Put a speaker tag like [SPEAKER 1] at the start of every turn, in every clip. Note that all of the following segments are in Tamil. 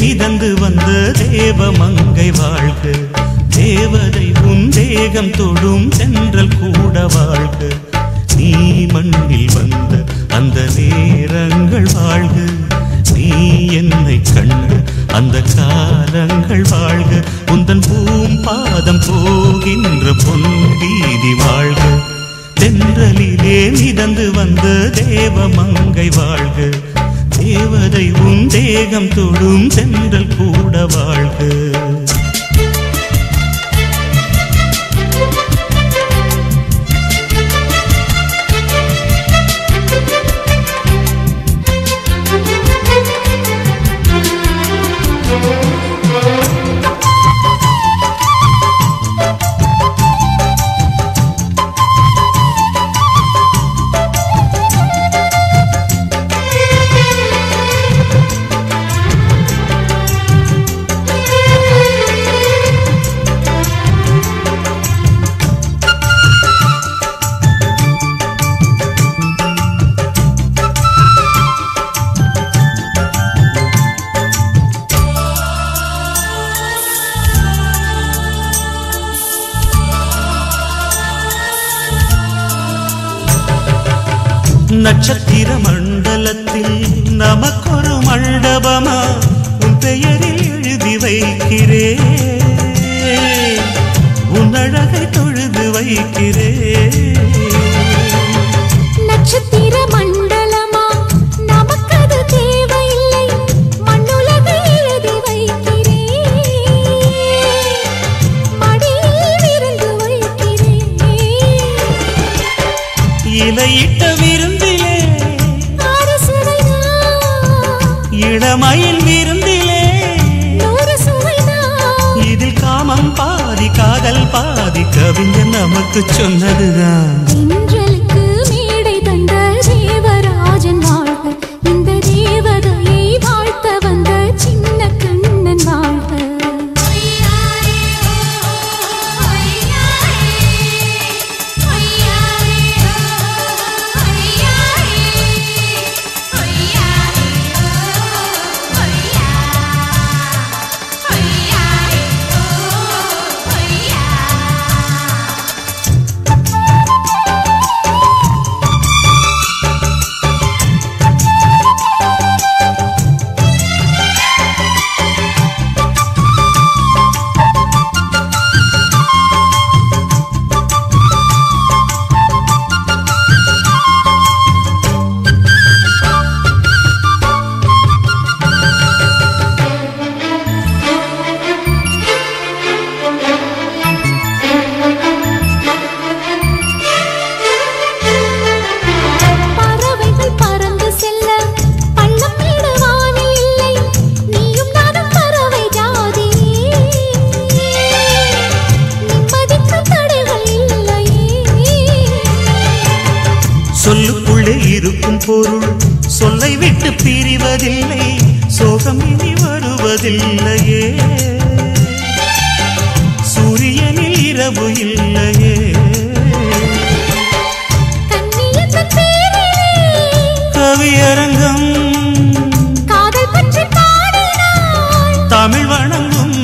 [SPEAKER 1] மிதந்து வந்த தேவமங்கை வாழ்க, தேவதை உன் தேகம் தொடும் தென்றல் கூட வாழ்க. நீ மண்ணில் வந்த அந்த நேரங்கள் வாழ்க, நீ என்னை கண்ட அந்த காலங்கள் வாழ்க. உந்தன் பூம்பாதம் போகின்ற பொன் வீதி வாழ்க. தென்றலிலே மிதந்து வந்த தேவமங்கை வாழ்க, தேவதை உன் தேகம் தொடும் தென்றல் கூட வாழ்க. நட்சத்திர மண்டலத்தில் நமக்கொரு மண்டபமா உன் பெயரில் எழுதி வைக்கிறேன், உன் அழகை தொழுது வைக்கிறேன்.
[SPEAKER 2] நட்சத்திர மண்டலமா நமக்கது தேவையில்லை, மண்ணுலகை எழுதி வைக்கிறேன், மடியில் விருந்து வைக்கிறேன்.
[SPEAKER 1] இலையிட்ட விருந்திலே இளமயில் விருந்திலே இதில் காமம் பாதி காதல் பாதி கவிஞர் நமக்கு சொன்னதுதான்.
[SPEAKER 2] தென்றலுக்கு மேடை தந்த தேவராஜன் வாழ்க, இந்த தேவதையை வாழ்த்த வந்த சின்ன கண்ணன் வாழ்க.
[SPEAKER 1] சொல்லுக்குள்ளே இருக்கும் பொருள் சொல்லை விட்டு பிரிவதில்லை, சோகம் இனி வருவதில்லையே. சூரியனில் இரவு இல்லையே. கவியரங்கம் தமிழ் வணங்கும்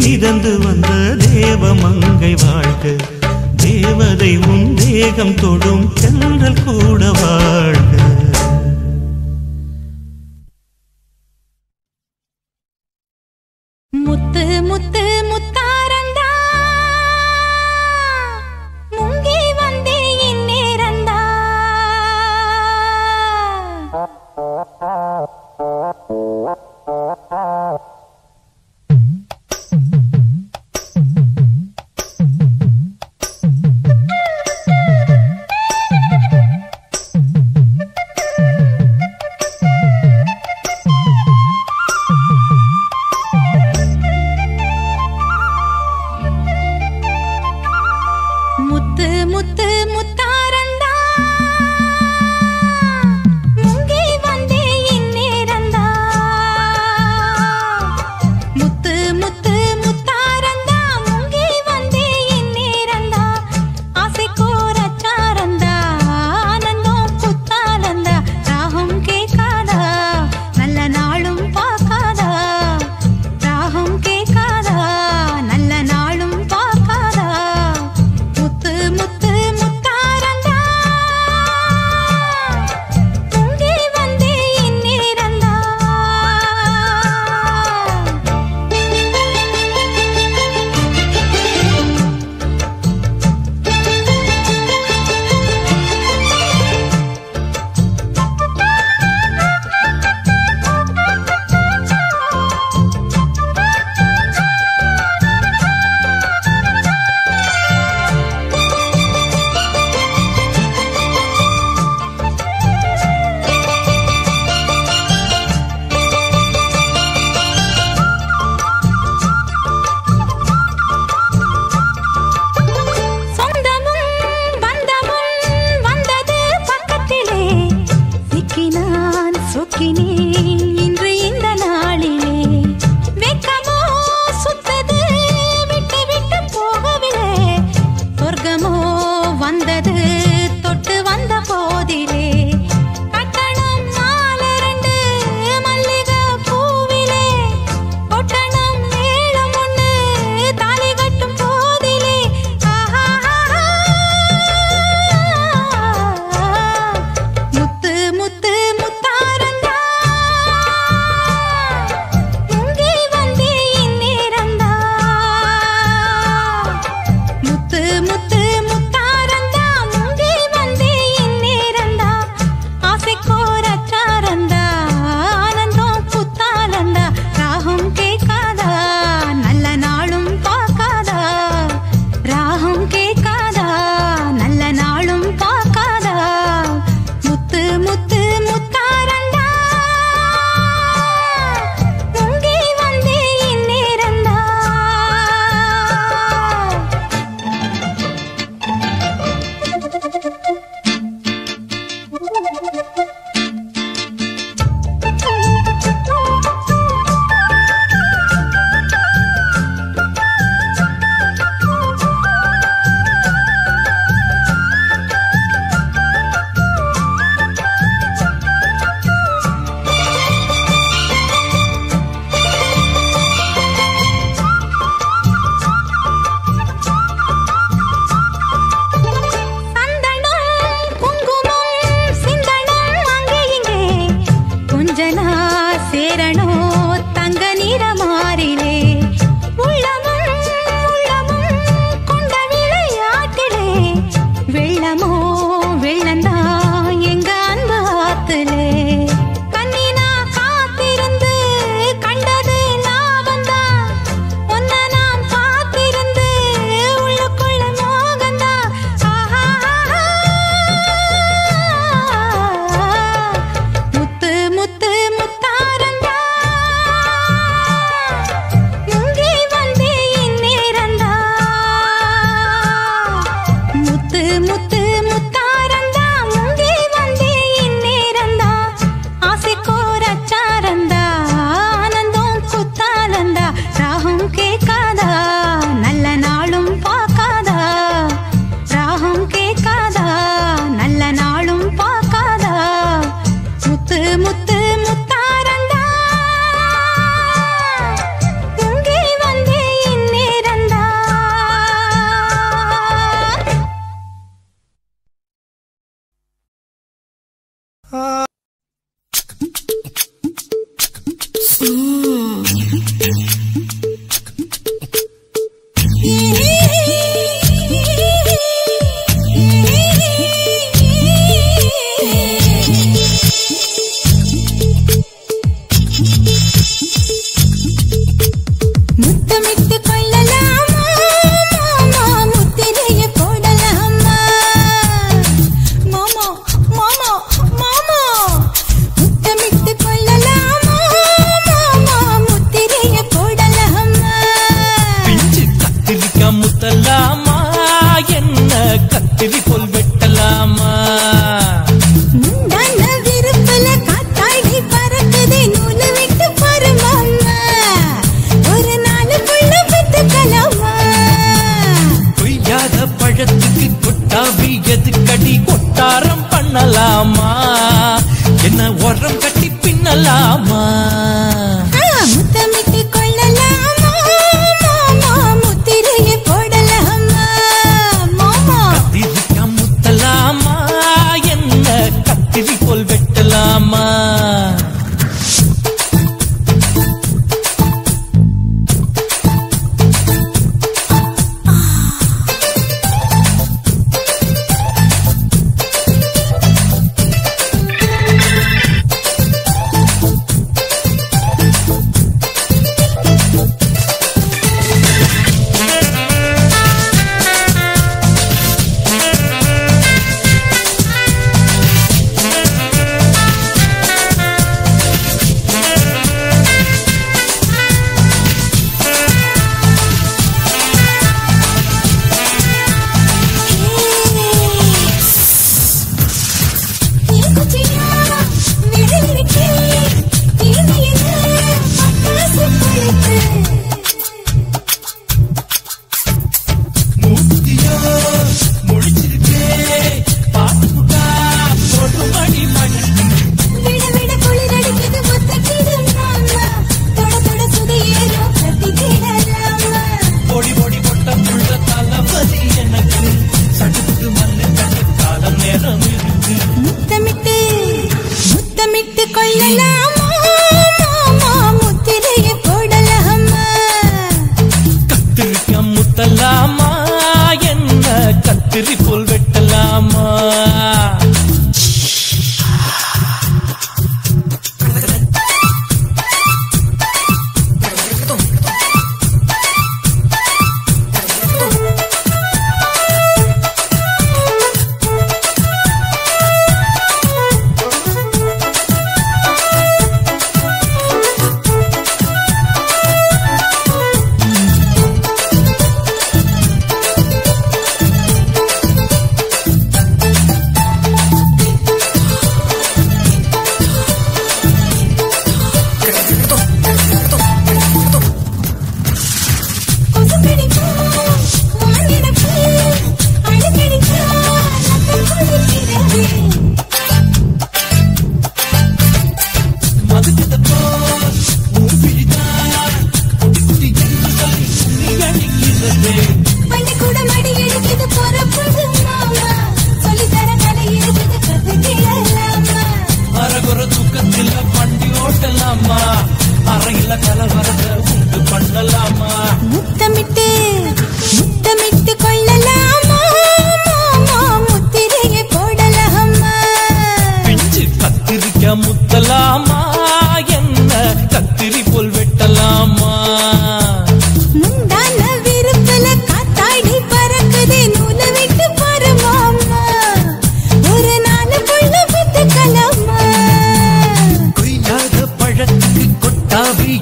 [SPEAKER 1] மிதந்து வந்த தேவமங்கை வாழ்க, தேவதை உன் தேகம் தொடும் தென்றல் கூட வாழ்க.
[SPEAKER 2] முத்து முத்து முத்தாரந்தா முங்கி வந்தே இந்நேரந்தா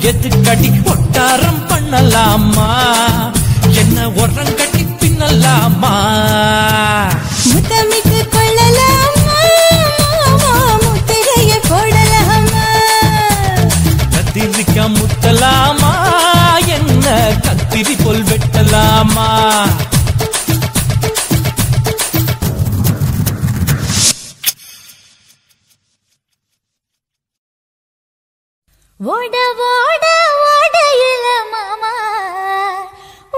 [SPEAKER 3] எதுக்கடி ஒட்டாரம் பண்ணலாமா என்ன உரம் கட்டி பின்னலாமா
[SPEAKER 2] முத்தமிட்டு கொள்ளலாமா முத்திரைய போடலாமா
[SPEAKER 3] கத்திரிக்கா முத்தலாமா என்ன கத்திரி போல் வெட்டலாமா
[SPEAKER 2] ஓட ஓட ஓடையில மாமா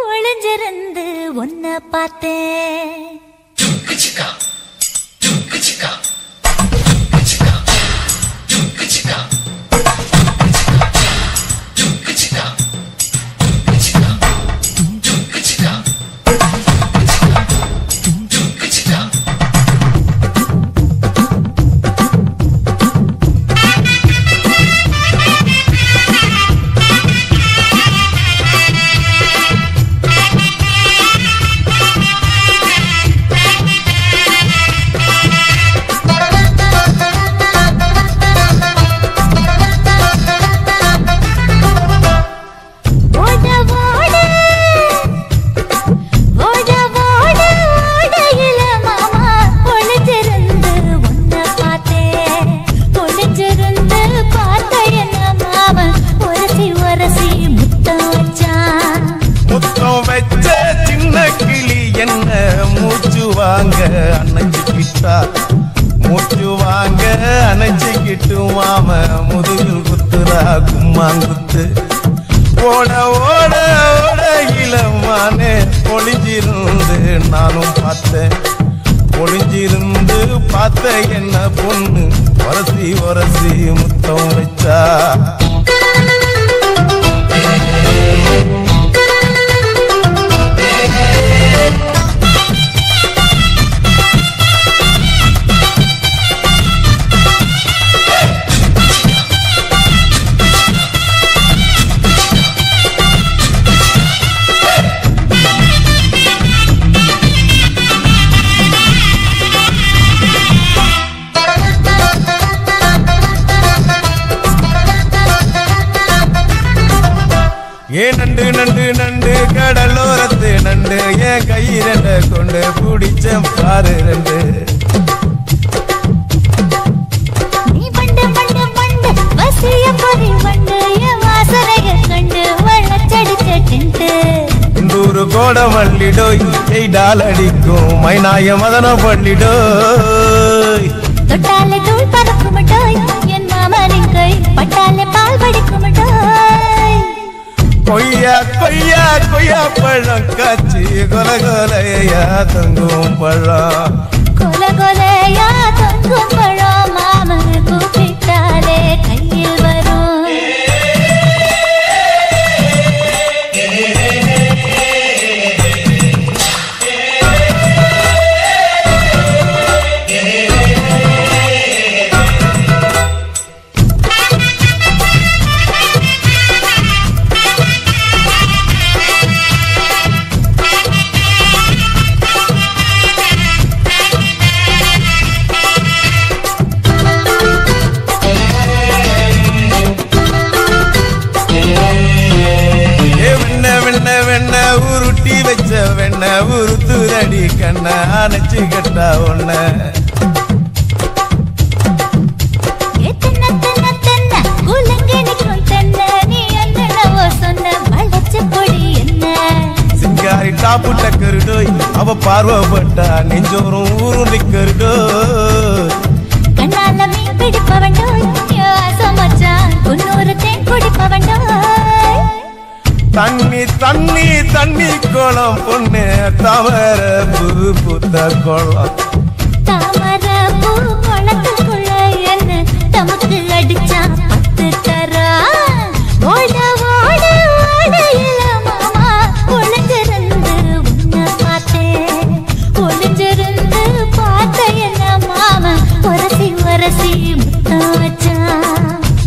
[SPEAKER 2] ஒளிஞ்சிருந்து ஒன்ன பார்த்தேன்
[SPEAKER 4] மூச்சு வாங்க அணைச்சிக்கிட்டு மாம முதுகில் குத்துரா கும்மாங்குத்து ஓட ஓட ஓட இளமானே ஒளிஞ்சிருந்து நானும் பார்த்தேன் ஒளிஞ்சிருந்து பார்த்த என்ன பொண்ணு உரசி உரசி முத்தம் வச்சா ஏன் நண்டு நண்டு நண்டு கடலோரத்து நண்டு என் கையிரண்ட கொண்டு பிடிச்ச பாரு ரெண்டு
[SPEAKER 2] நீ பண்டு பண்டு பண்டு வசிய பொறி வண்டு என் வாசனைய கண்டு வளச்சடிச்சிட்டு
[SPEAKER 4] இந்தூரு கோட மல்லிடோய் எய்டால் அடிக்கும் மைனாய மதன பள்ளிடோய்
[SPEAKER 2] தொட்டாலே தூள் பறக்குமட்டோய் என் மாமனின் கை பட்டாலே பால் படிக்குமட்டோய்
[SPEAKER 4] கொய்யா கொய்யா கொய்யா பழம் காய்ச்சி கொல கொலையா தங்கும் பழம்
[SPEAKER 2] கொல கொலையா தங்கும் பழம் மாமன் கூப்பிட்டாலே கையில் வரும்
[SPEAKER 4] உருட்டி வச்ச வெண்ண உருத்துதடி கண்ண அணைச்சு கட்டா ஒண்ண சிங்காரி டாப்பு டக்கருடோய் அவ பார்வப்பட்டா நெஞ்சோறும் ஊரும் நிக்கருடோய்
[SPEAKER 2] கண்ணால மீன் பிடிப்பவண்டோய் மச்சான் குன்னூறு தேன் குடிப்பவண்டோய்
[SPEAKER 4] தண்ணி தண்ணி தண்ணி கோலம் பொண்ணு தவற பூ புத்த கோலம்
[SPEAKER 2] தாமர பூ குளத்துக்குள்ள என்ன தமக்கு அடிச்சா பத்து தரா ஓட ஓட ஓடையில மாமா ஒளிஞ்சிருந்து உன்னை பார்த்தேன் ஒளிஞ்சிருந்து பார்த்த என்ன மாமா உரசி உரசி முத்தம் வச்சா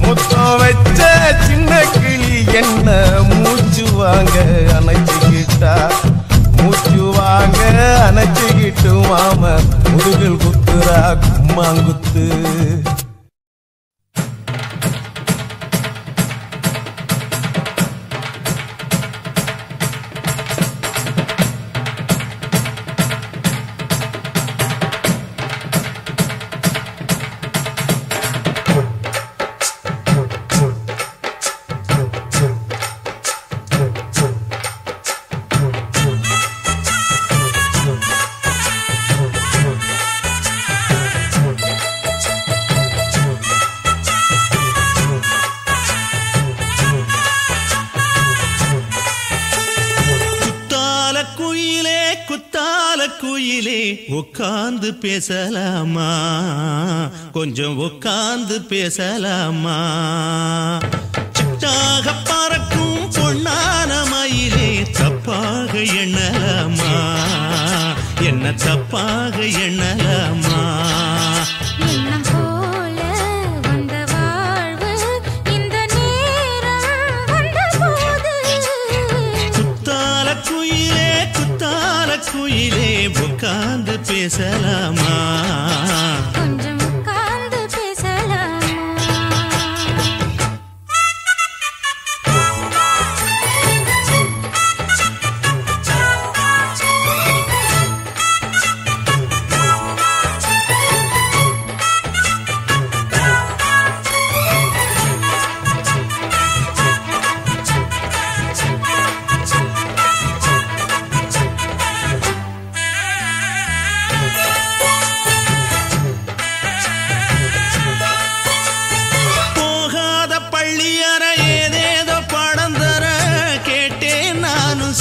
[SPEAKER 4] முத்தம் வச்ச சின்ன கிளி என்ன மூச்சு வாங்க அணைச்சிக்கிட்டா மூச்சு வாங்க அணைச்சிக்கிட்டு மாம முதுகில் குத்துரா கும்மாங்குத்து
[SPEAKER 1] குயிலே உட்கார்ந்து பேசலாமா கொஞ்சம் உட்கார்ந்து பேசலாமா சிட்டாக பறக்கும் பொன்னான மயிலே தப்பாக எண்ணலாமா என்ன தப்பாக எண்ணலாமா
[SPEAKER 2] எண்ணம் போல வந்த வாழ்வு இந்த நேரம் வந்தபோது
[SPEAKER 1] குத்தால குயிலே உட்கார்ந்து பேசலாமா
[SPEAKER 2] கொஞ்சம் உட்கார்ந்து பேசலாமா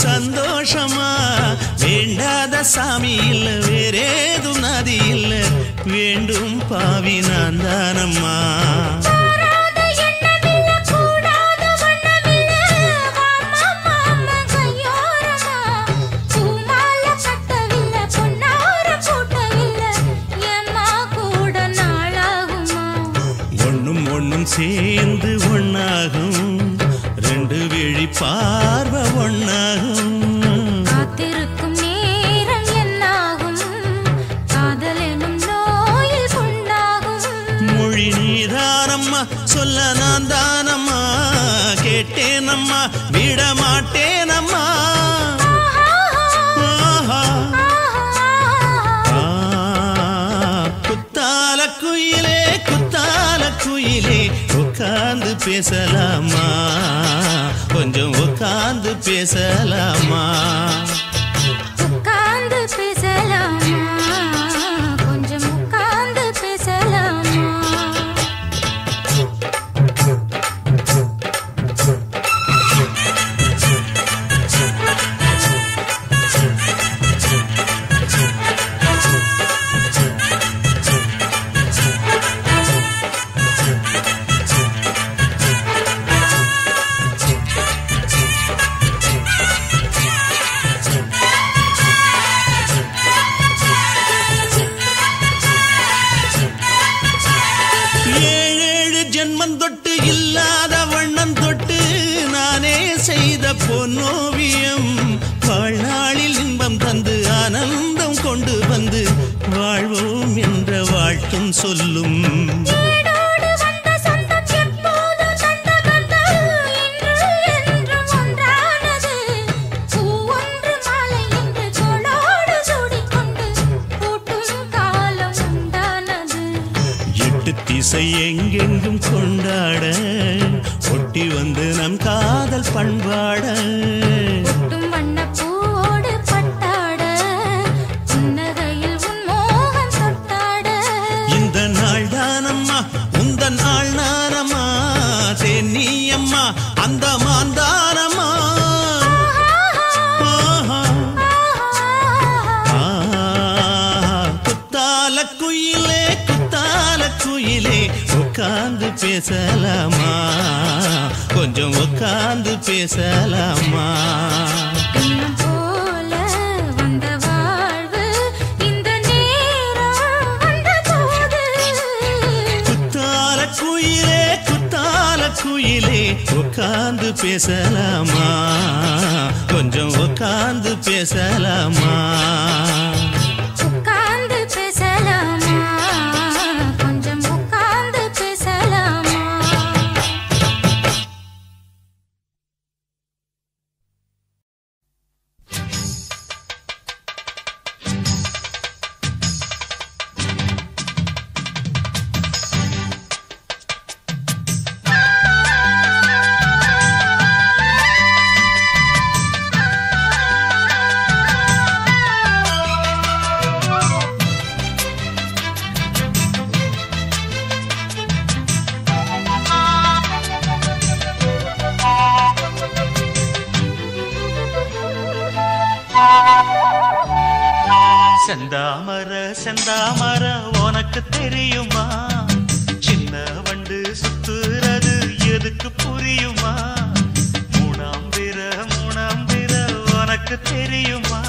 [SPEAKER 1] சந்தோஷமா வேண்டாத சாமி இல்ல வேறேதும் நதி இல்ல வேண்டும் பாவி நான் தானம்மா ஒண்ணும் ஒண்ணும் சேர்ந்து ஒண்ணாகும் ரெண்டு விழி பார்வை ஒண்ணாகும்
[SPEAKER 2] காத்திருக்கும் நேரம் என்னாகும் காதல் எனும் நோயில் கொண்டாகும்
[SPEAKER 1] மொழி நீதானம்மா சொல்ல நான் தானம்மா கேட்டேனம்மா விட மாட்டேனம்மா குத்தால குயிலே உட்கார்ந்து பேசலாமா கொஞ்சம் உட்கார்ந்து பேசலாமா
[SPEAKER 2] உட்கார்ந்து பேசலாமா கொஞ்சம் உட்கார்ந்து பேசலாமா
[SPEAKER 1] இல்லாத வண்ணம் தொட்டு நானே செய்த பொன்னோவியம் வாழ்நாளில் இன்பம் தந்து ஆனந்தம் கொண்டு வந்து வாழ்வோம் என்ற வாழ்த்தும் சொல்லும் திசை எங்கெங்கும் கொண்டாட ஒட்டி வந்து நம் காதல் பண்பாட
[SPEAKER 2] வண்ணப்பூவோடு பட்டாட புன்னகையில் உன் மோகம் தொட்டாட
[SPEAKER 1] இந்த நாள் தானம்மா உந்த நாள் நானம்மா தென்னியம்மா அந்த மாந்தானம்மா குயிலே உட்கார்ந்து பேசலாமா கொஞ்சம் உட்கார்ந்து பேசலாமா
[SPEAKER 2] போல வந்த வாழ்வு இந்த நேரம் வந்தபோது
[SPEAKER 1] குத்தால குயிலே உட்கார்ந்து பேசலாமா கொஞ்சம் உட்கார்ந்து பேசலாமா
[SPEAKER 2] உட்கார்ந்து பேசலாமா கொஞ்சம் உட்கார்ந்து பேசலாமா
[SPEAKER 1] செந்தாமர செந்தாமர உனக்கு தெரியுமா சின்ன வண்டு சுத்துறது எதுக்கு புரியுமா மூணாம் பிற உனக்கு தெரியுமா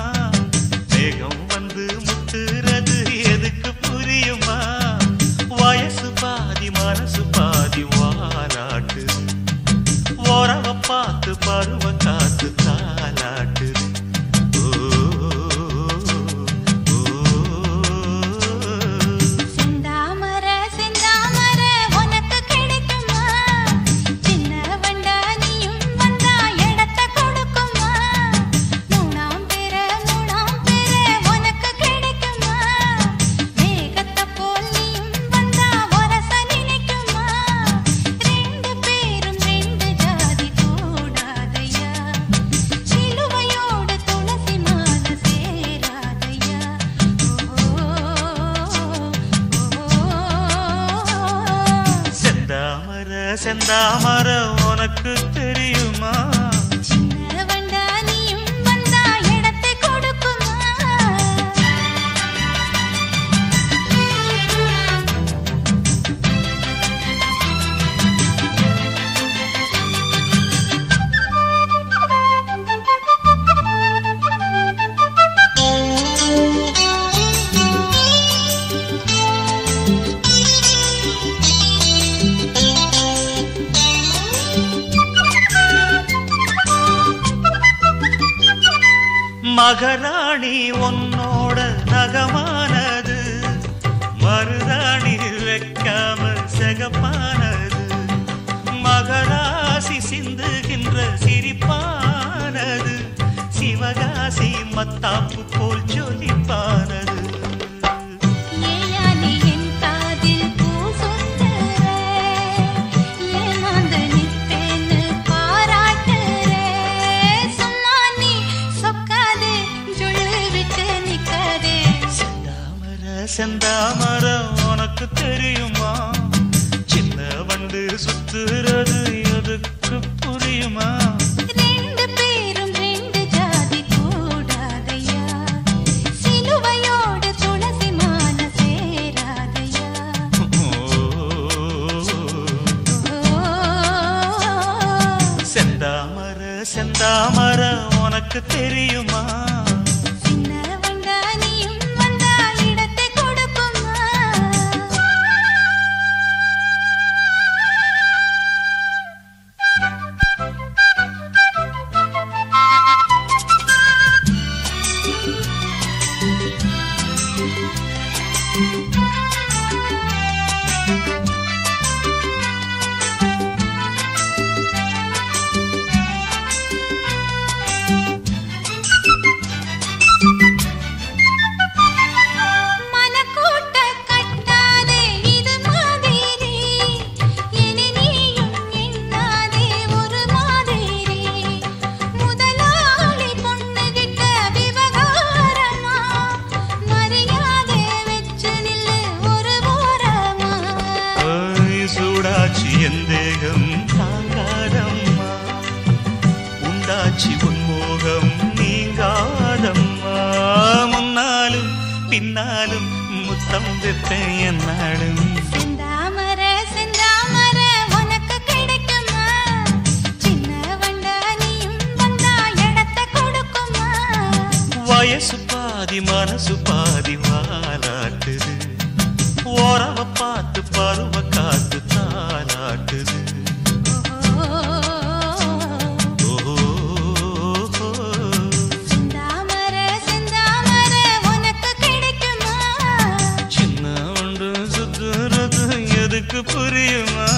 [SPEAKER 1] வேகம் வந்து முத்துறது எதுக்கு புரியுமா வயசு பாதி மனசு பாதி வாராட்டு ஓரவ பார்த்து பருவ காத்து தாலாட்டுது செந்தாமர உனக்கு தெரியுமா
[SPEAKER 2] சின்ன வண்டா நீயும் வந்தா இடத்தை கொடுக்குமா
[SPEAKER 1] மகராணி உன்னோட நகமானது மருதாணி வைக்காம செகப்பானது மகராசி சிந்துகின்ற சிரிப்பானது சிவகாசி மத்தாப்பு போல் ஜொலிப்பானது செந்தாமர உனக்கு தெரியுமா சின்ன வண்டு சுத்துறது எதுக்கு புரியுமா
[SPEAKER 2] ரெண்டு பேரும் ரெண்டு ஜாதி கூடாதையா சிலுவையோடு துளசி மால சேராதையா
[SPEAKER 1] செந்தாமர செந்தாமர உனக்கு தெரியுமா எந்தேகம் தாங்காதம்மா உண்டாச்சி உன்மோகம் நீங்காதம்மா முன்னாலும் பின்னாலும் முத்தம் வைப்பேன் என்னாலும்
[SPEAKER 2] செந்தாமர செந்தாமர உனக்கு கிடைக்குமா சின்ன வண்டா நீயும் வந்தா இடத்தை கொடுக்குமா
[SPEAKER 1] வயசு பாதி மனசு பாதி வாலாட்டுது ஓரவ பார்த்து பருவ காத்து தாலாட்டுது
[SPEAKER 2] செந்தாமர செந்தாமர உனக்கு கிடைக்குமா
[SPEAKER 1] சின்ன ஒன்று சுத்துறது எதுக்கு புரியுமா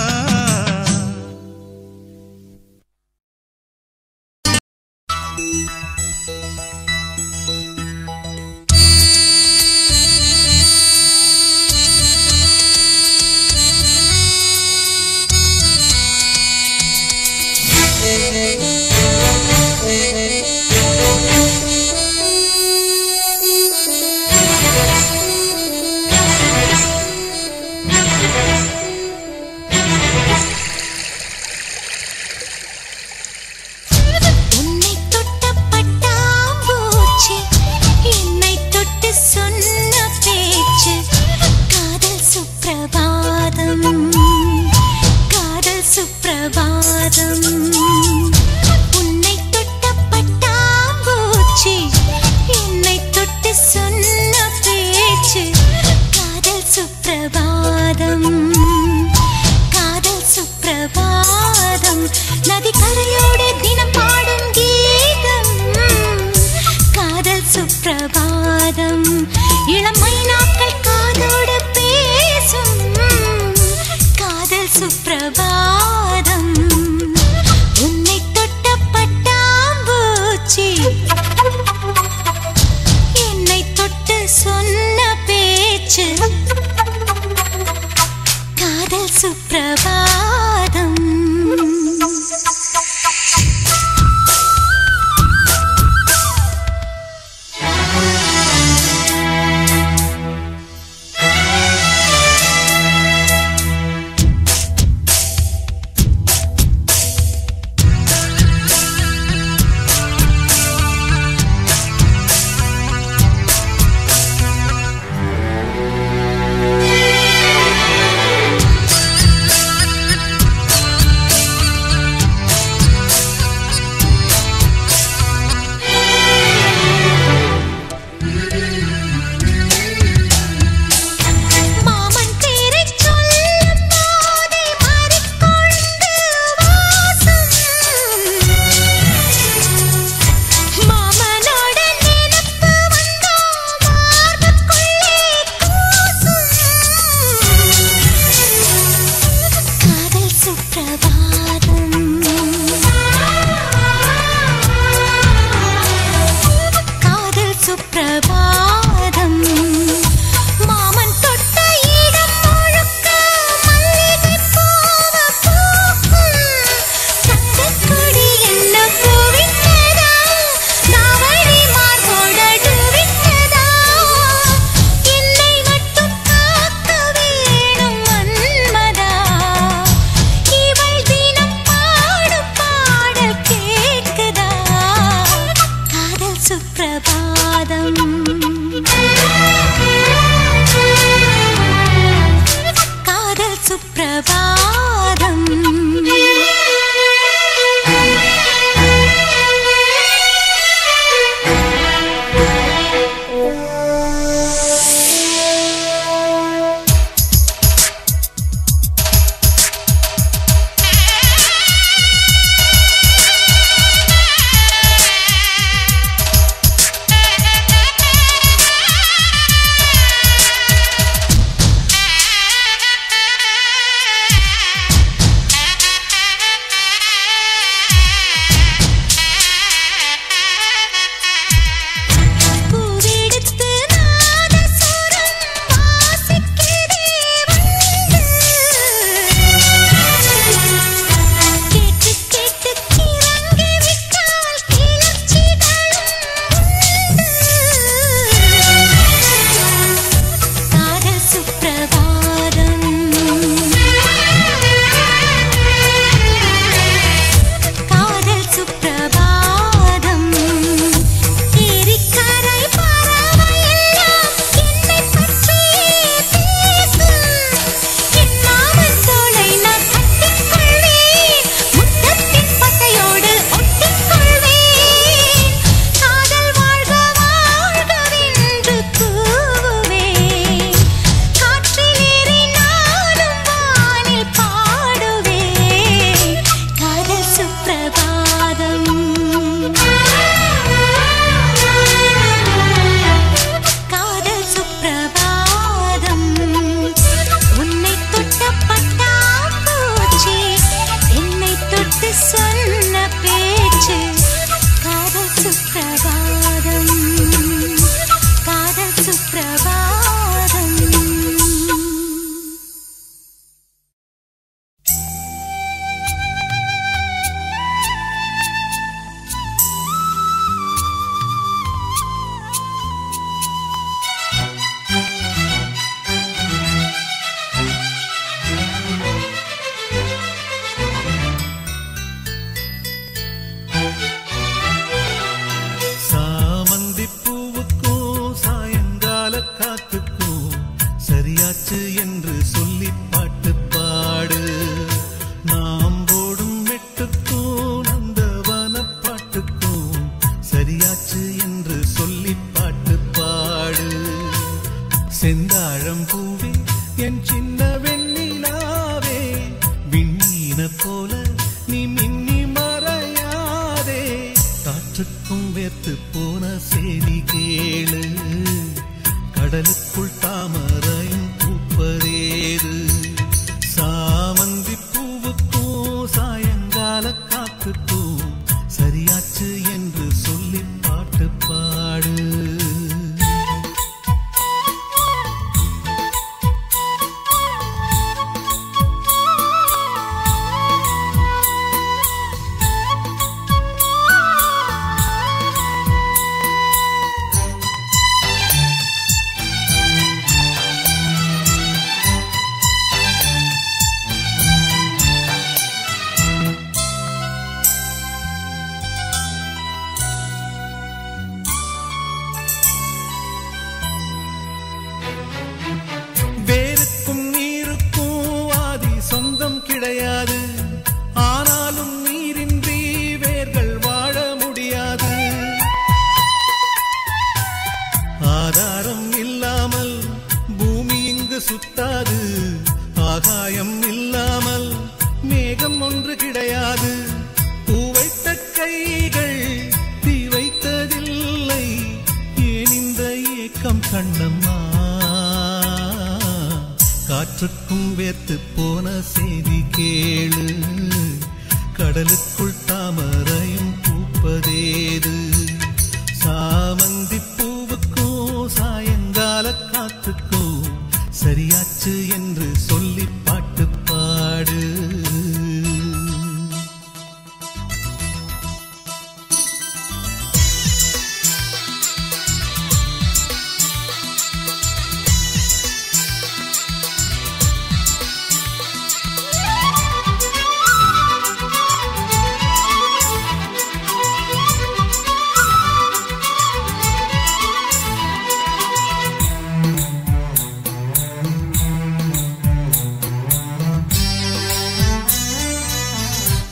[SPEAKER 5] காத்துக்கும் சரியாச்சு என்று சொல்லி பாட்டு பாடு. செந்தாழம் பூவே என் சின்ன வெண்ணிலாவே, விண்ணீன போல நீ மின்னி மறையாதே. காற்றுக்கும் வேர்த்து போன செய்தி கேளு, கடலுக்குள் தாமரையும் பூப்பதேது. சாமந்தி பூவுக்கும் சாயங்கால காத்துக்கும் சரியாச்சு என்று சொல்லி பாட்டு பாடு. வேருக்கும் நீருக்கும் ஆதி சொந்தம் கிடையாது, ஆனாலும் நீரின்றி வேர்கள் வாழ முடியாது. ஆதாரம் இல்லாமல் பூமி இங்கு சுத்தாது, ஆகாயம் இல்லாமல் மேகம் ஒன்று கிடையாது. பூ வைத்த கைகள் தீ வைத்ததில்லை, ஏன் இந்த ஏக்கம் கண்ணம்மா? காற்றுக்கும் வேர்த்து போன செய்தி கேளு, கடலுக்குள் தாமரையும் பூப்பதேது. சாமந்தி பூவுக்கும் சாயங்கால காத்துக்கும் சரியாச்சு என்று சொல்லி பாட்டு பாடு.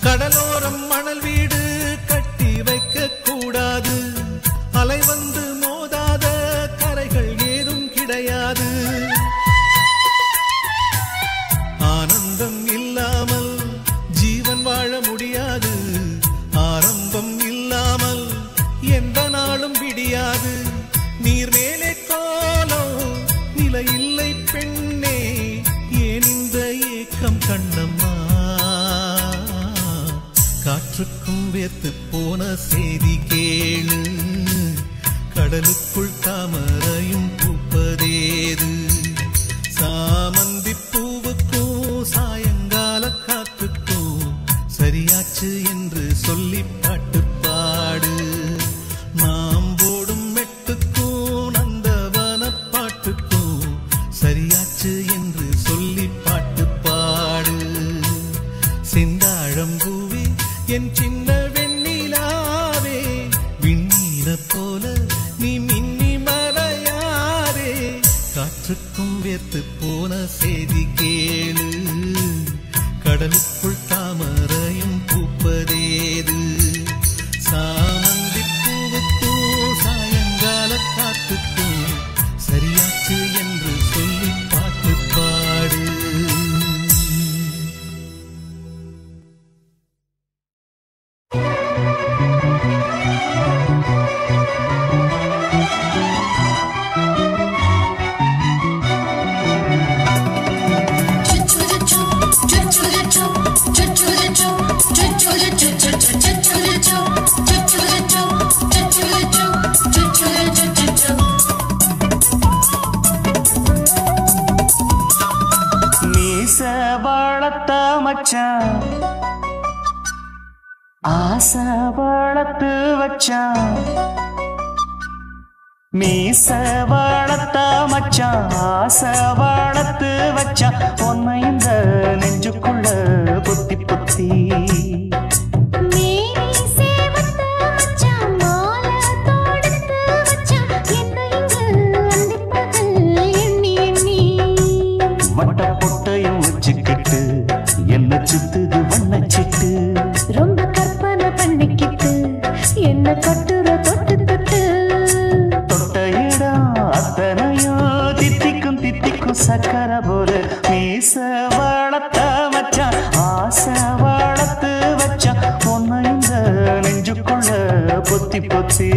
[SPEAKER 5] கடலோரம் மணல் வீடு கட்டி வைக்க கூடாது, அலை வந்து மோதாத கரைகள் ஏதும் கிடையாது. ஆனந்தம் இல்லாமல் ஜீவன் வாழ முடியாது, ஆரம்பம் இல்லாமல் எந்த நாளும் விடியாது. நீர் மேலே கோலம் நிலை இல்லை பெண்ணே, ஏன் இந்த ஏக்கம் கண்ணம்மா? காற்றுக்கும் வேர்த்து போன செய்தி கேளு, கடலுக்குள் தாமரையும் பூப்பதேது. சாமந்தி பூவுக்கும் சாயங்கால காத்துக்கும் சரியாச்சு என்று சொல்லி பாட்டு பாடு. நாம் போடும் மெட்டுக்கும் நந்தவன பாட்டுக்கும் சரியாச்சு என்று சொல்லி பாட்டு பாடு. செந்தாழம் பூவே என் சின்ன வெண்ணிலாவே, விண்ணீன போல நீ மின்னி மறையாதே. காற்றுக்கும் வேர்த்து போன செய்தி கேளு, கடலுக்குள் தாமரையும் பூப்பதேது. சாமந்தி பூவுக்கும் சாயங்கால காத்துக்கும் சரியாச்சு என்று சொல்லி பாட்டு பாடு.
[SPEAKER 6] மச்சான் ஆசை வளர்த்து வச்சான், மீச வளர்த்த மச்சான் ஆசை வளர்த்து வச்சான். உன்னை இந்த நெஞ்சுக்குள்ள புத்தி புத்தி வட்ட பொட்டையும் வச்சுக்கிட்டு என்ன சுத்துது வண்ணச்சிட்டு,
[SPEAKER 2] ரொம்ப கற்பனை பண்ணிக்கிட்டு என்ன என்ன கட்டுற தொட்டு தொட்டு
[SPEAKER 6] தொட்ட இடம் அத்தனையோ தித்திக்கும் தித்திக்கும் சக்கர போல மீச வளர்த்த வச்சான் ஆசை வளர்த்து வச்சான் உன்னை இந்த நெஞ்சுக்குள்ள பொத்தி பொத்தி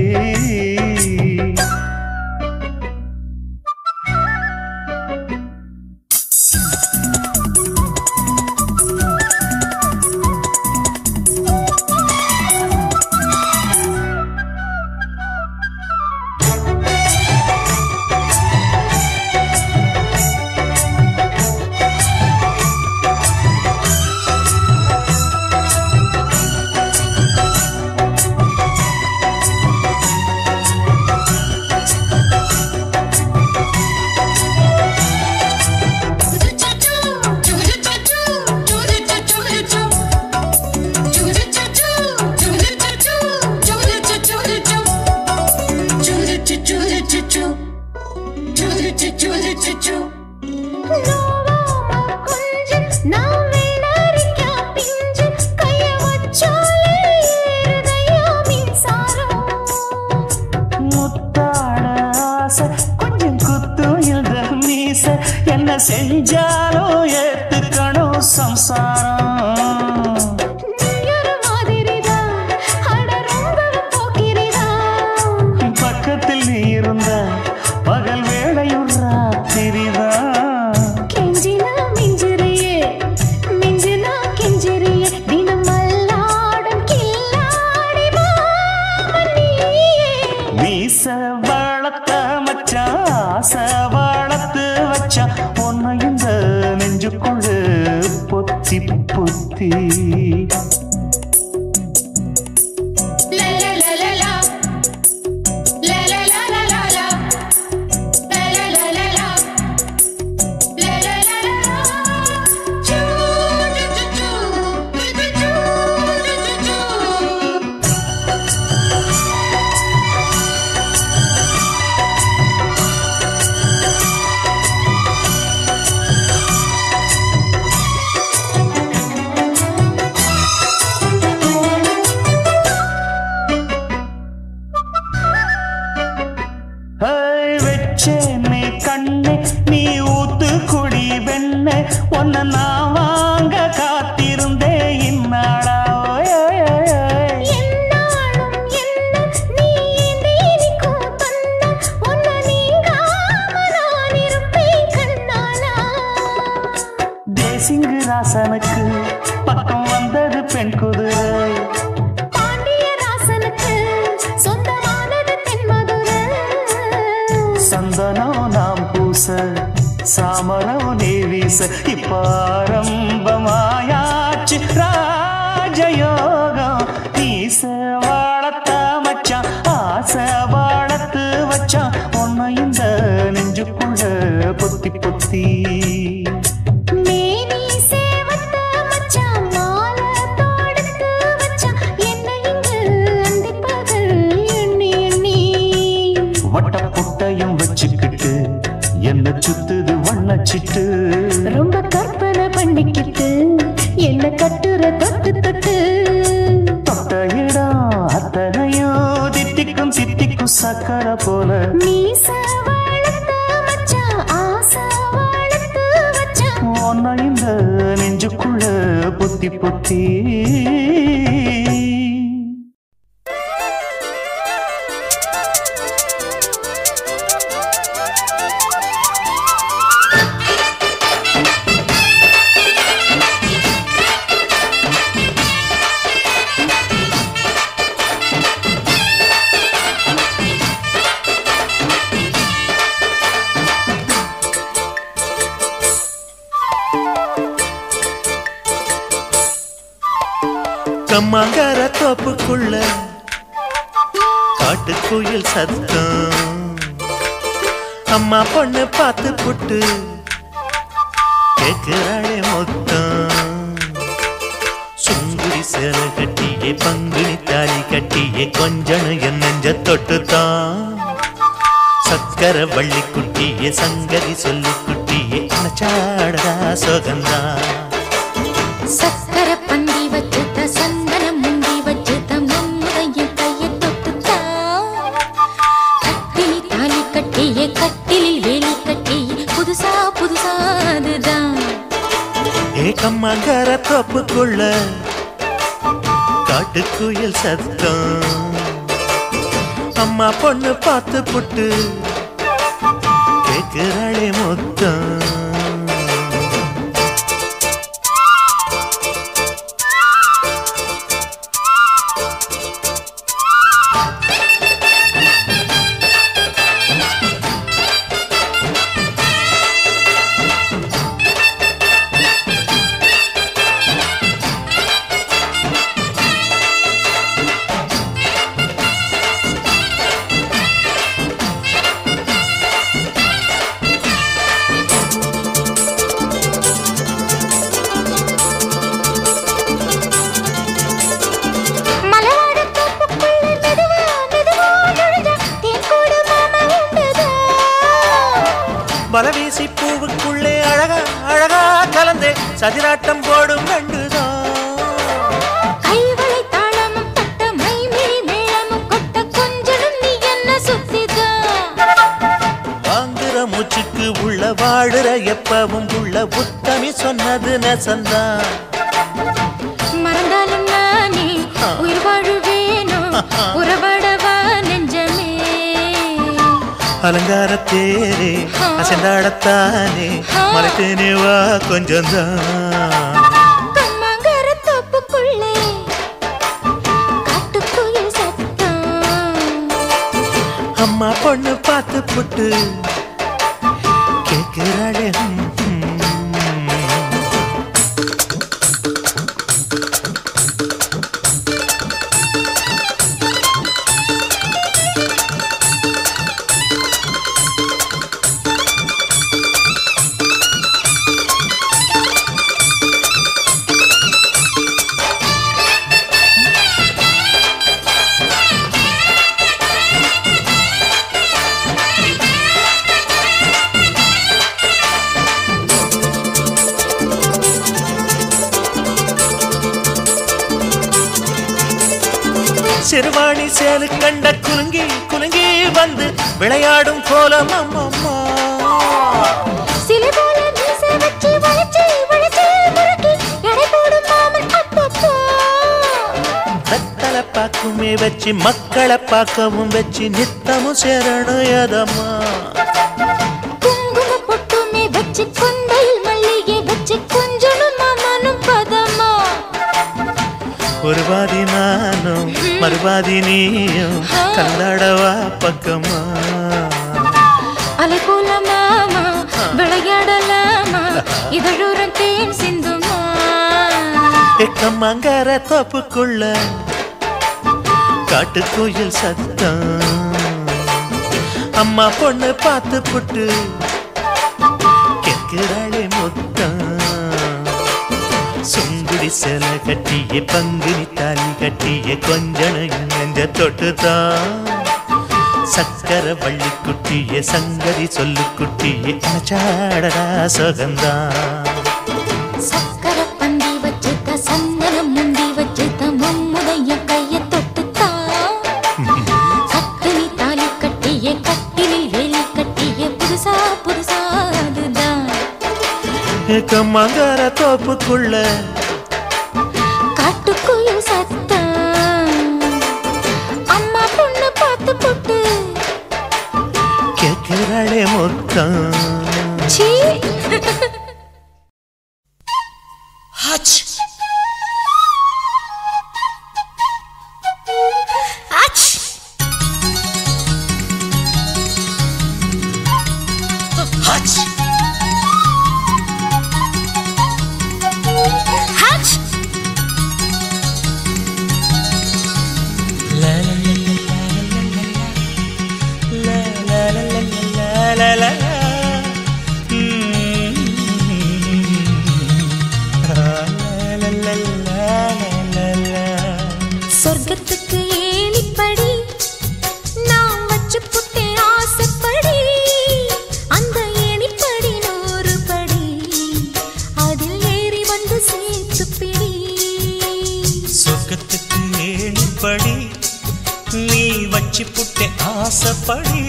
[SPEAKER 6] என்ன செஞ்சாலும் ஏத்துக்கணும் சம்சாரம் பக்கத்தில் நீ இருந்த பகல் வேளையும் ராத்திரிதான்
[SPEAKER 2] கெஞ்சினா மிஞ்சிரியே மிஞ்சினா கெஞ்சிரியே தினம் மல்லாடும் கில்லாடி மாமணியே
[SPEAKER 6] மீச வளர்த்த மச்சான் ஆசை வளர்த்து வச்சான் உன்னை இந்த நெஞ்சுக்குள்ள பொத்தி பொத்தி வெச்சேனே கண்ணே நீ ஊத்து குடி வெண்ணே உன்னை நான் வாங்க காத்திருந்தே இந்நாளா
[SPEAKER 2] என்னாலும் என்ன நீ நீக்கும் தந்த உன்னை நீங்காம நான் இருப்பேன் கண்ணாலா
[SPEAKER 6] தேசிங்கு ராசனுக்கு பக்கம் வந்தது பெண் குதிரை
[SPEAKER 2] பாண்டிய ராசனுக்கு சொந்தமானது தென்மதுரை
[SPEAKER 6] சந்தனம் நாம் பூச சாமரம் நீ வீச இப்பாரம்பமாயாச்சு ராஜயோகம் நீச வாழத்த மச்சான் ஆசை வாழத்து வச்சான் உன்னை இந்த நெஞ்சுக்குள்ள பொத்தி பொத்தி
[SPEAKER 2] மேனி சேவத்த மச்சான் மாலை தொடுத்து வச்சான் என்னை இங்கு அண்டிப்பகல் எண்ணி எண்ணி
[SPEAKER 6] வட்ட புட்டையும் வச்சுக்கிட்டு என்ன சுத்துது வண்ணச்சிட்டு
[SPEAKER 2] ரொம்ப கற்பனை பண்ணிக்கிட்டு என்ன கட்டுற தொட்டு தொட்டு
[SPEAKER 6] தொட்ட இடம் அத்தனையோ தித்திக்கும் தித்திக்கும் சக்கர போல
[SPEAKER 2] மீச வளர்த்த மச்சான் ஆசை வளர்த்து வச்சான்
[SPEAKER 6] உன்னை இந்த நெஞ்சுக்குள்ள பொத்தி பொத்தி
[SPEAKER 1] கம்மாங்கர தோப்புக்குள்ள காட்டுக்குயில் சத்தம் அம்மா பொண்ணு பார்த்து புட்டு கேக்குறாளே மொத்தம் சுங்குடி சேலை கட்டியே பங்குனி தாலி கட்டியே கொஞ்சணும் என் நெஞ்ச தொட்டுத்தான் சக்கர வள்ளி குட்டியே சங்கதி சொல்லி குட்டியே நச்சாடதா சோகந்தா
[SPEAKER 2] சக்கர பந்தி வச்சுத்த சந்தனம் முந்தி வச்சுத்த மம்முதைய கைய தொட்டு
[SPEAKER 1] கம்மங்கர தோப்புக்குள்ள காட்டுக்குயில் சத்தம் அம்மா பொண்ணு பார்த்து புட்டு கேக்குறாளே மொத்தம் பலவீசி பூவுக்குள்ளே அழகா அழகா கலந்தே சதிராட்டம் போடும் ரெண்டுதான்
[SPEAKER 2] கைவளை தாளமும் தட்ட மைமிழி மேளமும் கொட்ட கொஞ்சனும் நீ என்ன சுத்திதான்
[SPEAKER 1] வாங்குற மூச்சுக்கு உள்ள வாடுற எப்பவும் உள்ள புத்தமி சொன்னது நெசந்தான்
[SPEAKER 2] மறந்தாலும் நானே உயிர் வாழுவேனோ உறவாடவா நெஞ்சமே
[SPEAKER 1] அலங்கார தேரே அசைந்தாடத்தானே மறைத்தேனே வா கொஞ்சம் தான்
[SPEAKER 2] கம்மங்கர தோப்புக்குள்ளே காட்டுக்குயில் சத்தம்
[SPEAKER 1] அம்மா பொண்ணு பார்த்து புட்டு கேட்கிறாளே சிறுவாணி சேலு கண்ட குலுங்கி குலுங்கி வந்து விளையாடும் கோலம் அம்மம்மா
[SPEAKER 2] சிலை போல மீசை வச்சு வளைச்சு வளைச்சு முறுக்கி எடை போடும் மாமன் அப்பப்பா
[SPEAKER 1] வெத்தலை பாக்குமே வச்சு மக்களை பார்க்கவும் வச்சு நித்தமும் சேரணும் எதம்மா
[SPEAKER 2] குங்கும பொட்டுமே வச்சு கொண்டையில் மல்லிகை வச்சு கொஞ்சனும் மாமனும் பதமா
[SPEAKER 1] ஒரு பாதி நானும் மறுபாதி நீயும் கல்லாடவா பக்கமா
[SPEAKER 2] அலை போல மாமா விளையாடலாமா இதழூரம் தேன் சிந்துமா
[SPEAKER 1] கம்மங்கர தோப்புக்குள்ள காட்டுக்குயில் சத்தம் அம்மா பொண்ணு பார்த்து புட்டு கேட்கிறாளே மொத்தம் சுங்குடி சேல கட்டிய பங்குனி தாலி கட்டிய கொஞ்சனையும் நெஞ்ச தொட்டுதான் சக்கர வள்ளி குட்டிய சங்கதி சொல்லு குட்டிய அச்சாடடா சுகந்தான்
[SPEAKER 2] சக்கர பந்தி வச்சுட்ட சந்தனம் முந்தி வச்சுட்ட மம்முடைய கைய தொட்டுத்தான் கட்டினி தாலி கட்டிய கட்டிலில் வேலி கட்டிய புதுசா புதுசா அதுதான்
[SPEAKER 1] கம்மங்கர தோப்புக்குள்ள
[SPEAKER 2] காட்டுக்குயில் சத்தம் அம்மா பொண்ணு பார்த்து போட்டு
[SPEAKER 1] கேட்கிறாளே மொத்தம்
[SPEAKER 2] சீ
[SPEAKER 3] ஹச்
[SPEAKER 2] ஆச்
[SPEAKER 3] ஹச்
[SPEAKER 2] ஆச் சொர்க்கத்துக்கு ஏணிப்படி நான் வச்சு புட்டேன் ஆசைப்படி அந்த ஏணிப்படி 100 படி அதில் ஏறி வந்து சேர்த்து பிடி
[SPEAKER 1] சொர்க்கத்துக்கு ஏணிப்படி நீ வச்சு புட்டே ஆசைப்படி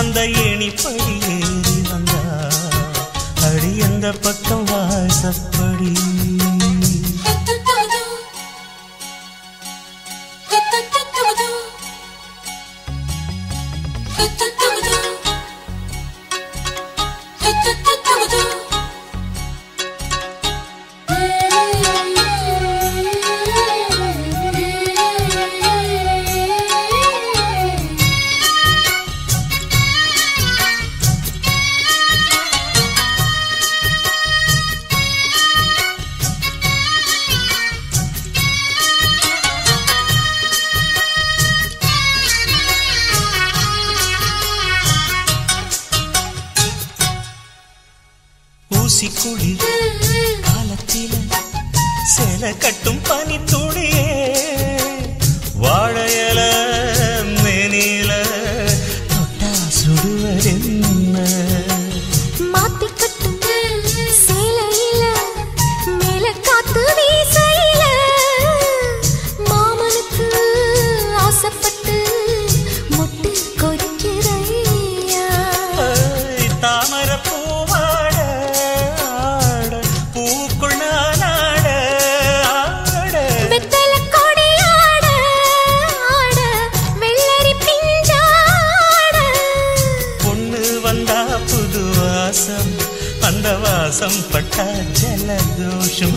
[SPEAKER 1] அந்த ஏணிப்படி ஏறி வந்தா அடி எந்த பக்கம் வாசப்படி ஊசிக்குழி காலத்தில சேல கட்டும் பனி துளியே வாழையல மேனில தொட்டா சுடுவதென்ன
[SPEAKER 2] மாத்தி கட்டும் சேலையில மேல காத்து வீசையில மாமனுக்கு ஆசைப்பட்டு முட்டு கொதிக்கிறையா
[SPEAKER 1] தாமர அந்த வாசம் பட்டா ஜலதோஷம்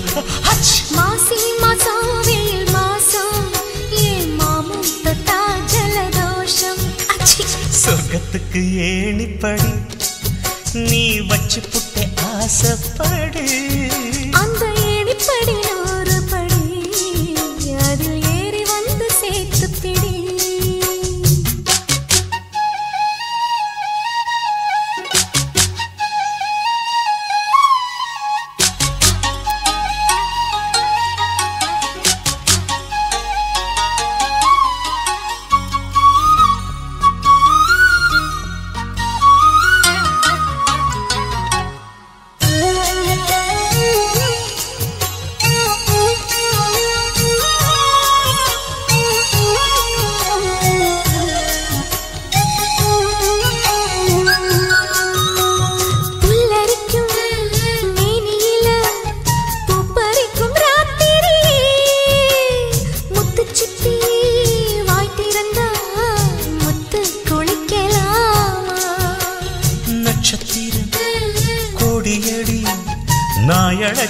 [SPEAKER 2] மாசி மாசம் வெயில் மாசம் ஏன் மாமன் தொட்டா ஜலதோஷம்
[SPEAKER 1] சொர்க்கத்துக்கு ஏணிப்படி நீ வச்சு புட்டே ஆசைப்படி
[SPEAKER 2] அந்த ஏணிப்படி 100 படி அதில் ஏறி வந்து சேர்த்து பிடி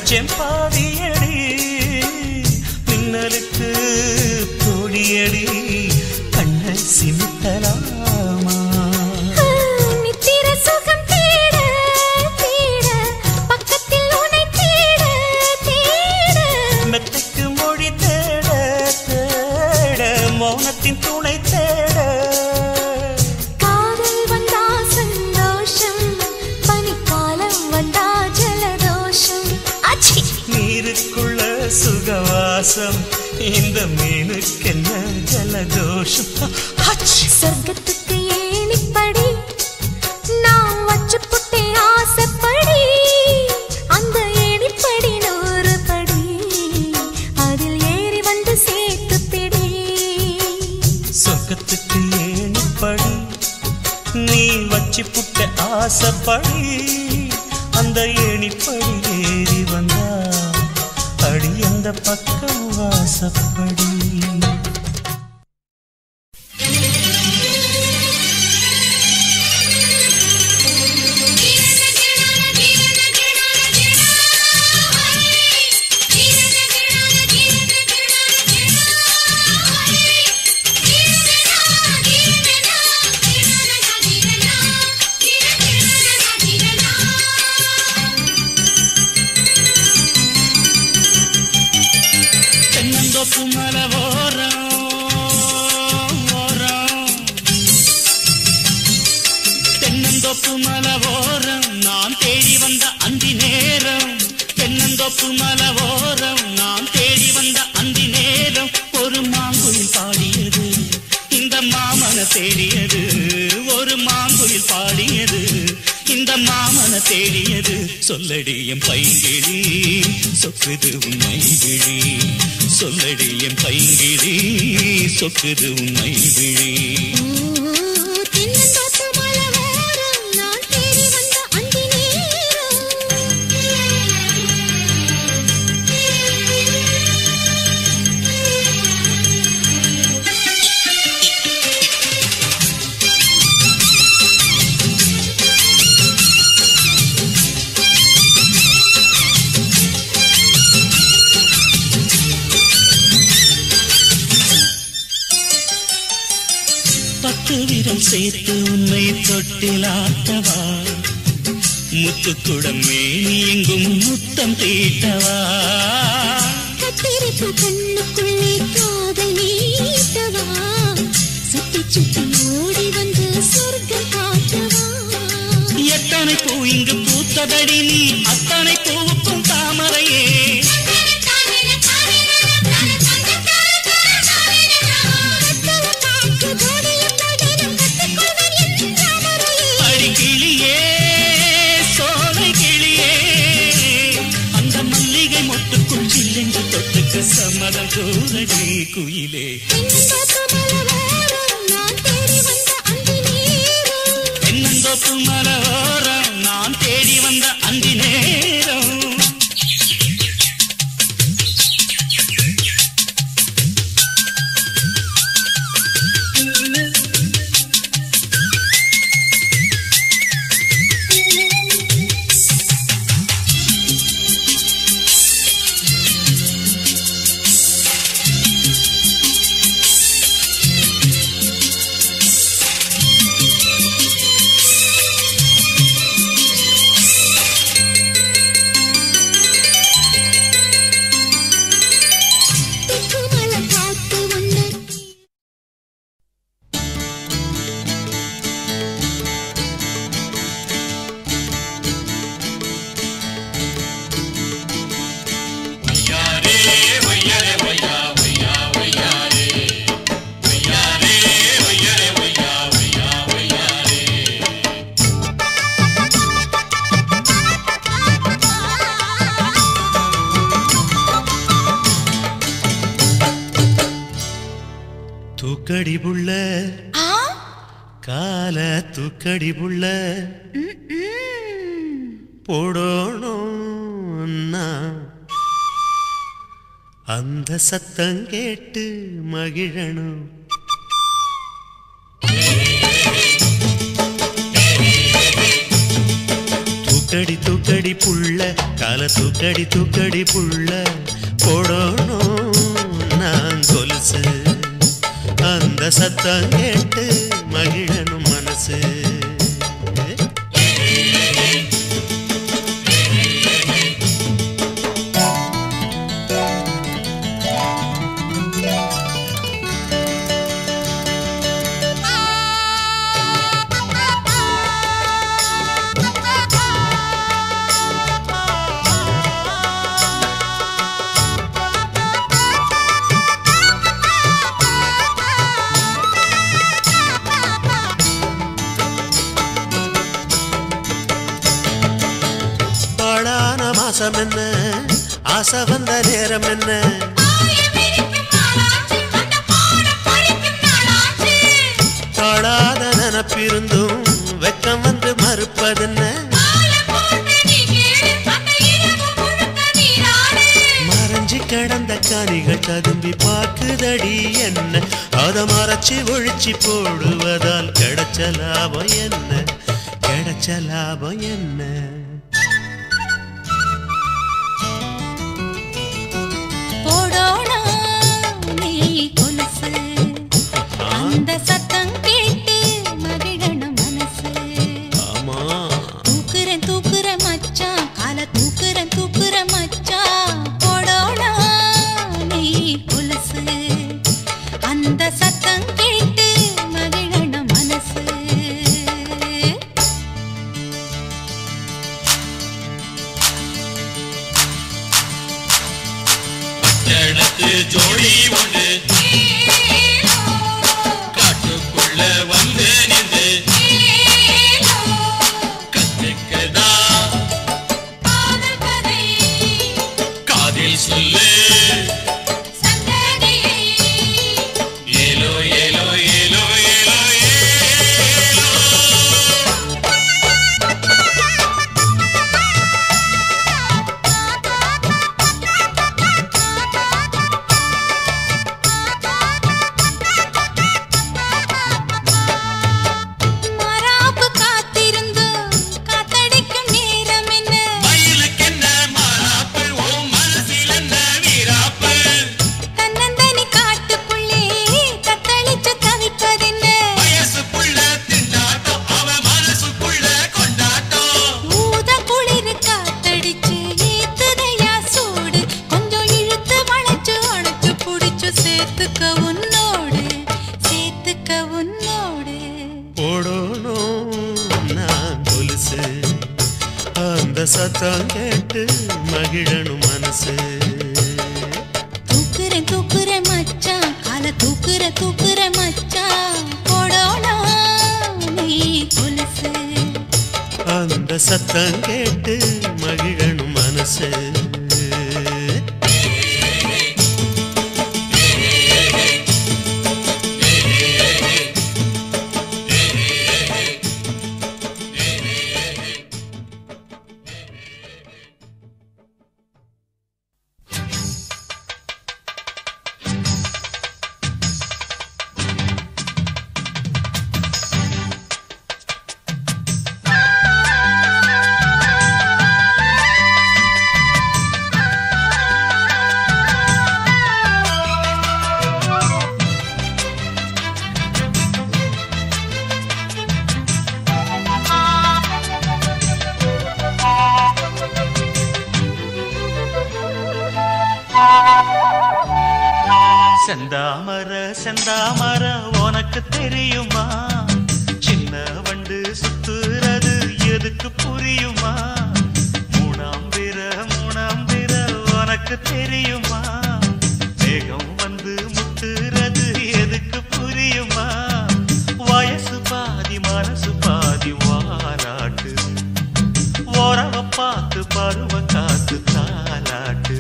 [SPEAKER 1] செம்பாடியடி மின்னலுக்கு தோழியடி கண்ணை சிமிட்டலாமா
[SPEAKER 2] நித்திர சுகம் தேட தேட பக்கத்தில் உன்னை தேட தேட
[SPEAKER 1] மெத்தைக்கு மொழி தேட தேட மௌனத்தின் துணை தேட
[SPEAKER 2] காதல் வந்தா சந்தோஷம் பனிக்காலம் வந்தா ஜலதோஷம்
[SPEAKER 1] நீருக்குள்ள சுகவாசம் இந்த மீனுக்கென்ன ஜலதோஷம்
[SPEAKER 2] சொர்க்கத்துக்கு ஏணிப்படி நான் வச்சு புட்டே ஆசைப்படி அந்த ஏணிப்படி 100 படி அதில் ஏறி வந்து சேர்த்து பிடி
[SPEAKER 1] சொர்க்கத்துக்கு ஏணிப்படி நீ வச்சு புட்ட ஆசைப்படி அந்த ஏணிப்படி ஏறி வந்தா அடி அந்த பக்கம் வாசப்படி தென்னந்தோப்பு மலவோரம் நான் தேடி வந்த அந்தி நேரம் தென்னந்தோப்பு மலவோரம் நான் தேடி வந்த அந்தி நேரம் ஒரு மாங்குயில் பாடியது இந்த மாமன தேடியது ஒரு மாங்குயில் பாடியது இந்த மாமன தேடியது சொல்லடி என் பைங்கிழி சொக்குது உன்னை விழி சொல்லடி என் பைங்கிழி சொக்குது உன்னை விழி
[SPEAKER 2] தென்னந்தோப்பு மலவோரம் நான் தேடி வந்த அந்தி நேரம்
[SPEAKER 5] 10 விரல் சேர்த்து உன்னை தொட்டிலாட்டவா முத்துக்குடம் மேனி எங்கும் முத்தம் தீட்டவா
[SPEAKER 2] கத்திரிப்பு கண்ணுக்குள்ளே காதல் நீட்டவா சுத்தி சுத்தி ஓடி வந்து சொர்க்கம் காட்டவா
[SPEAKER 5] எத்தனை பூ இங்கு பூத்ததடி நீ அத்தனை பூவுக்கும் தாமரையே அடி கிளியே சோலை கிளியே அந்த மல்லிகை மொட்டுக்குள் சில்லென்று தொட்டுக்க சம்மதம் கூறடி குயிலே தென்னந்தோப்பு மலரோரம் நான் தேடி வந்த அந்தி நேரம் தூக்கடி புள்ள கால தூக்கடி புள்ள போடணும் அந்த சத்தம் கேட்டு மகிழணும் தூக்கடி தூக்கடி புள்ள கால தூக்கடி தூக்கடி புள்ள போடணும் நான் கொலுசு அந்த சத்தம் கேட்டு மகிழனும் மனசு என்ன ஆசை வந்த நேரம் என்ன காடாத நினப்பிருந்தும் வெக்கம் வந்து மறுப்பதென்ன மறைஞ்சி கிடந்த காணிகள் ததும்பி பார்க்குதடி என்ன அத மறைச்சி ஒழிச்சு போடுவதால் கிடைச்ச லாபம் என்ன கிடைச்ச லாபம் என்ன
[SPEAKER 2] சத்தம் கேட்டு மகிழணும் மனசு தூக்குற மச்சான் கால தூக்குற மச்சான் போடோனா நீ கொலுசு அந்த சத்தம் கேட்டு மகிழணும் மனசு
[SPEAKER 5] எனக்கு
[SPEAKER 2] உன்னோடு
[SPEAKER 5] போடணும் நான் கொலுசு அந்த சத்தம் கேட்டு மகிழணும் மனசு
[SPEAKER 2] தூக்குற மச்சான் கால தூக்குற மச்சான் போடணும் நீ கொலுசு
[SPEAKER 5] அந்த சத்தம் கேட்டு மகிழணும் மனசு செந்தாமர உனக்கு தெரியுமா சின்ன வண்டு சுத்துறது எதுக்கு புரியுமா மூணாம் பிற உனக்கு தெரியுமா வேகம் வந்து முட்டுறது எதுக்கு புரியுமா வயசு பாதி மனசு பாதி வாராட்டு உறவ பார்த்து பருவ காத்து தாலாட்டு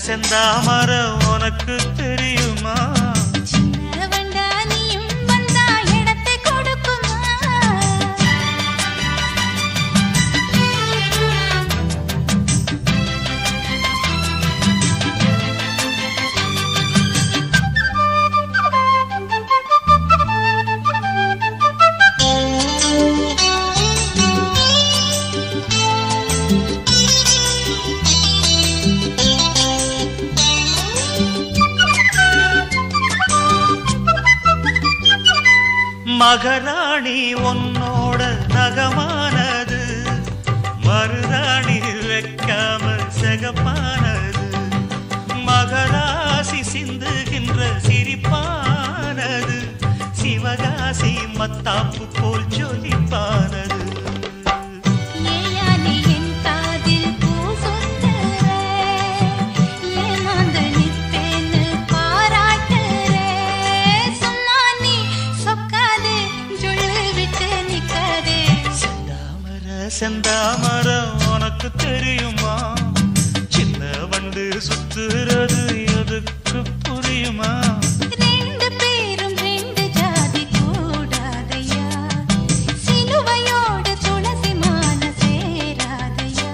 [SPEAKER 5] செந்தாமர உனக்கு தெரியுமா
[SPEAKER 2] சின்ன வண்டா நீயும் வந்தா இடத்தை கொடுக்குமா
[SPEAKER 5] மகராணி உன்னோட நகமானது மருதாணி வைக்காம செகப்பானது மகராசி சிந்துகின்ற சிரிப்பானது சிவகாசி மத்தாப்பு போல் ஜொலிப்பானது செந்தாமர உனக்கு தெரியுமா சின்ன வண்டு சுத்துறது எதுக்கு புரியுமா
[SPEAKER 2] ரெண்டு பேரும் ரெண்டு ஜாதி கூடாதையா சிலுவையோடு துளசி மான சேராதையா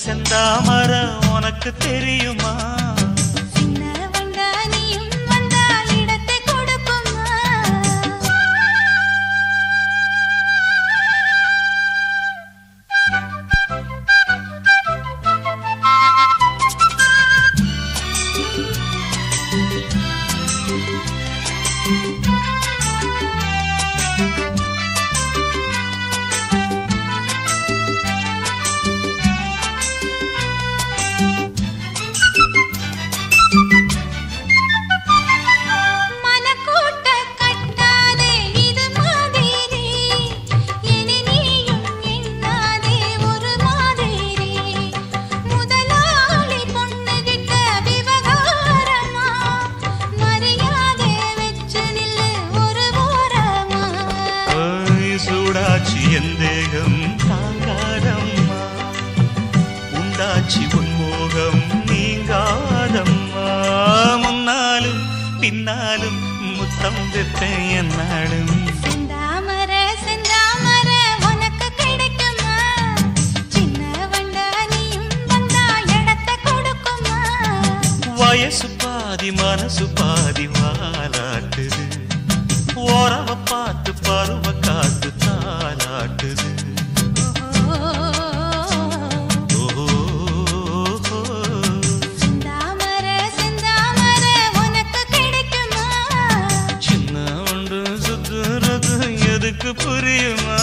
[SPEAKER 5] செந்தாமர உனக்கு தெரியுமா
[SPEAKER 1] முத்தம் விற்பேன் என்னாடும்.
[SPEAKER 2] செந்தாமர செந்தாமர உனக்கு கிடைக்குமா? சின்ன வண்டா நீயும் வந்தா இடத்தை கொடுக்குமா?
[SPEAKER 1] வயசு பாதி மனசு பாதி வாலாட்டுது. ஓரவ பார்த்து பருவ காத்து தாலாட்டுது.
[SPEAKER 2] செந்தாமர செந்தாமர உனக்கு கிடைக்குமா?
[SPEAKER 1] சின்ன ஒன்று சுத்துறது எதுக்கு புரியுமா?